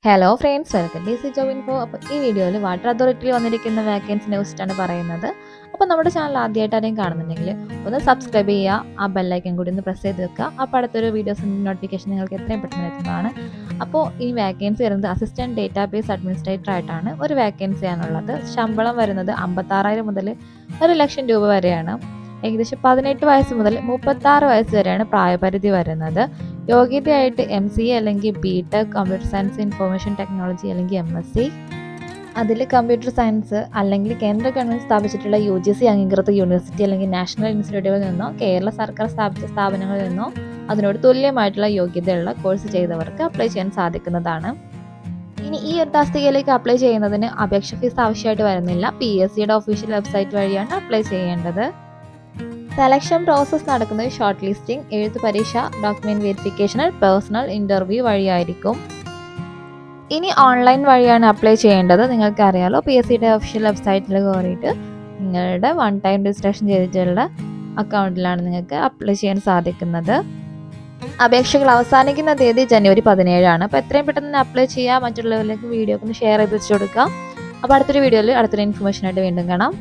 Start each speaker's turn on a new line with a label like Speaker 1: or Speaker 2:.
Speaker 1: Hello friends, welcome D C job info. അപ്പോൾ ഈ വീഡിയോയിൽ വാട്ടർ അതോറിറ്റിയിൽ വന്നിരിക്കുന്ന വേക്കൻസിനെ കുറിച്ചിട്ടാണ് പറയുന്നത്. അപ്പോൾ നമ്മുടെ ചാനൽ ആദ്യമായിട്ട് ആരെയും കാണുന്നുണ്ടെങ്കിൽ ഒന്ന് സബ്സ്ക്രൈബ് ചെയ്യുക, ആ ബെല്ലൈക്കൻ കൂടി ഒന്ന് പ്രസ് ചെയ്ത് വെക്കുക. അപ്പോൾ അടുത്തൊരു വീഡിയോസിൻ്റെ നോട്ടിഫിക്കേഷൻ നിങ്ങൾക്ക് എത്രയും പെട്ടെന്ന് എത്തുന്നതാണ്. അപ്പോൾ ഈ വേക്കൻസി വരുന്നത് അസിസ്റ്റൻറ്റ് ഡേറ്റാബേസ് അഡ്മിനിസ്ട്രേറ്റർ ആയിട്ടാണ് ഒരു വേക്കൻസിയാണുള്ളത്. ശമ്പളം വരുന്നത് 56,000 മുതൽ 1,00,000 രൂപ വരെയാണ്. ഏകദേശം 18 വയസ്സ് മുതൽ 36 വയസ്സ് വരെയാണ് പ്രായപരിധി വരുന്നത്. യോഗ്യതയായിട്ട് MCA അല്ലെങ്കിൽ BTech computer science information technology അല്ലെങ്കിൽ MSc, അതിൽ കമ്പ്യൂട്ടർ സയൻസ് അല്ലെങ്കിൽ കേന്ദ്ര ഗവൺമെൻറ് സ്ഥാപിച്ചിട്ടുള്ള UGC അംഗീകൃത യൂണിവേഴ്സിറ്റി അല്ലെങ്കിൽ നാഷണൽ ഇൻസ്റ്റിറ്റ്യൂട്ടുകളിൽ നിന്നോ കേരള സർക്കാർ സ്ഥാപിച്ച സ്ഥാപനങ്ങളിൽ നിന്നോ അതിനോട് തുല്യമായിട്ടുള്ള യോഗ്യതയുള്ള കോഴ്സ് ചെയ്തവർക്ക് അപ്ലൈ ചെയ്യാൻ സാധിക്കുന്നതാണ്. ഇനി ഈ ഒരു തസ്തികയിലേക്ക് അപ്ലൈ ചെയ്യുന്നതിന് അപേക്ഷ ഫീസ് ആവശ്യമായിട്ട് വരുന്നില്ല. PSCയുടെ ഒഫീഷ്യൽ വെബ്സൈറ്റ് വഴിയാണ് അപ്ലൈ ചെയ്യേണ്ടത്. സെലക്ഷൻ പ്രോസസ്സ് നടക്കുന്നത് ഷോർട്ട് ലിസ്റ്റിംഗ്, എഴുത്ത് പരീക്ഷ, ഡോക്യുമെന്റ് വെരിഫിക്കേഷൻ, പേഴ്സണൽ ഇൻ്റർവ്യൂ വഴിയായിരിക്കും. ഇനി ഓൺലൈൻ വഴിയാണ് അപ്ലൈ ചെയ്യേണ്ടത്. നിങ്ങൾക്കറിയാലോ, PSCയുടെ ഒഫീഷ്യൽ വെബ്സൈറ്റിൽ കയറിയിട്ട് നിങ്ങളുടെ വൺ ടൈം രജിസ്ട്രേഷൻ ചെയ്തിട്ടുള്ള അക്കൗണ്ടിലാണ് നിങ്ങൾക്ക് അപ്ലൈ ചെയ്യാൻ സാധിക്കുന്നത്. അപേക്ഷകൾ അവസാനിക്കുന്ന തീയതി ജനുവരി 17 അപ്പോൾ എത്രയും പെട്ടെന്ന് തന്നെ അപ്ലൈ ചെയ്യുക. മറ്റുള്ളവരിലേക്ക് വീഡിയോ ഒന്ന് ഷെയർ ചെയ്ത് വെച്ച് കൊടുക്കുക. അപ്പോൾ അടുത്തൊരു വീഡിയോയിൽ അടുത്തൊരു ഇൻഫർമേഷനായിട്ട് വീണ്ടും കാണാം.